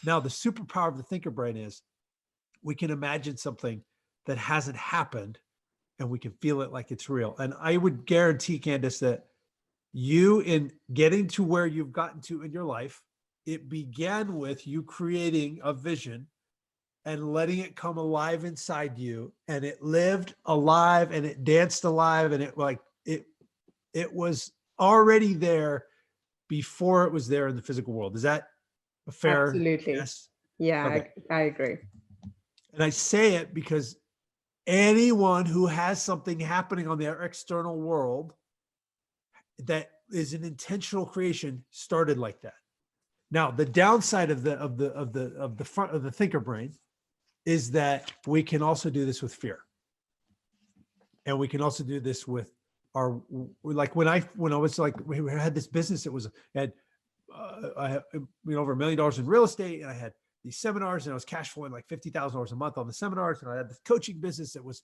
Now, the superpower of the thinker brain is we can imagine something that hasn't happened and we can feel it like it's real. And I would guarantee, Candice, that you, in getting to where you've gotten to in your life, it began with you creating a vision and letting it come alive inside you, and it lived alive and it danced alive, and it was already there before it was there in the physical world. Is that a fair? Absolutely. Yes. Yeah, Okay. I agree. And I say it because anyone who has something happening on their external world that is an intentional creation started like that. Now, the downside of the front of the thinker brain is that we can also do this with fear. And we can also do this with our, like when I was like, we had this business that was, had, I had over $1 million in real estate, and I had these seminars, and I was cash flowing like $50,000 a month on the seminars. And I had this coaching business that was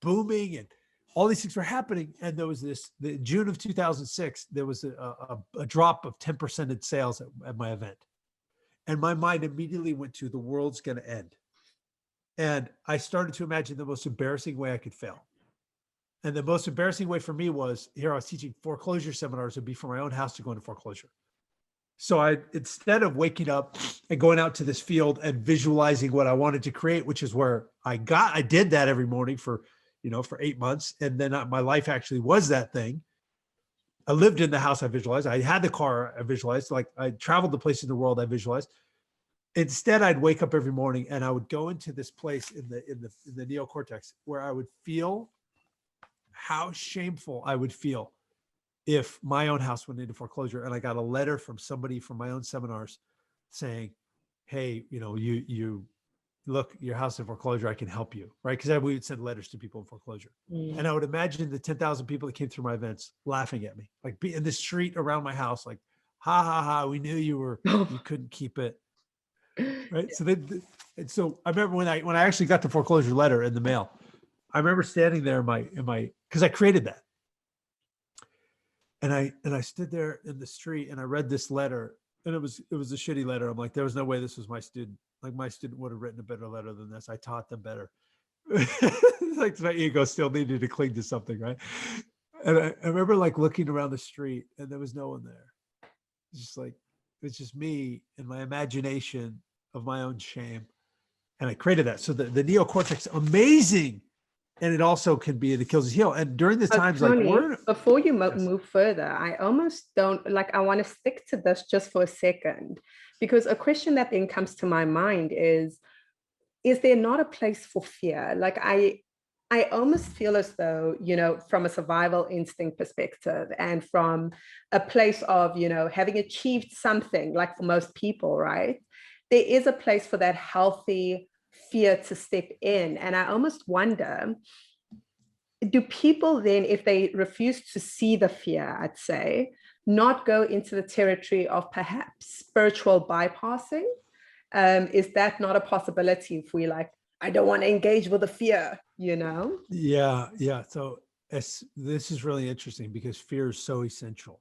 booming, and all these things were happening. And there was the June of 2006, there was a drop of 10% in sales at my event. And my mind immediately went to, the world's going to end. And I started to imagine the most embarrassing way I could fail. And the most embarrassing way for me was, here I was teaching foreclosure seminars, would be for my own house to go into foreclosure. So instead of waking up and going out to this field and visualizing what I wanted to create, which is where I did that every morning for 8 months. And then my life actually was that thing. I lived in the house I visualized. I had the car I visualized. Like, I traveled to places in the world I visualized. Instead, I'd wake up every morning and I would go into this place in the neocortex where I would feel how shameful I would feel if my own house went into foreclosure. And I got a letter from somebody from my own seminars saying, hey, you look, your house in foreclosure, I can help you, right? Because we would send letters to people in foreclosure. And I would imagine the 10,000 people that came through my events laughing at me, like be in the street around my house, like, ha, ha, ha, we knew you couldn't keep it. Right. Yeah. So I remember when I actually got the foreclosure letter in the mail, I remember standing there in my, because I created that. And I stood there in the street and I read this letter, and it was a shitty letter. I'm like, there was no way this was my student. Like, my student would have written a better letter than this. I taught them better. Like, my ego still needed to cling to something, right? And I remember like looking around the street and there was no one there. It's just me and my imagination of my own shame. And I created that. So the neocortex, amazing. And it also can be an Achilles heel. And during the times, Tony, like, before you move further, I almost don't I want to stick to this just for a second, because a question that then comes to my mind is there not a place for fear? Like, I almost feel as though, from a survival instinct perspective and from a place of, having achieved something, like for most people, right? There is a place for that healthy fear to step in. And I almost wonder, do people then, if they refuse to see the fear, I'd say, not go into the territory of perhaps spiritual bypassing? Is that not a possibility if we I don't want to engage with the fear, Yeah. So this is really interesting because fear is so essential.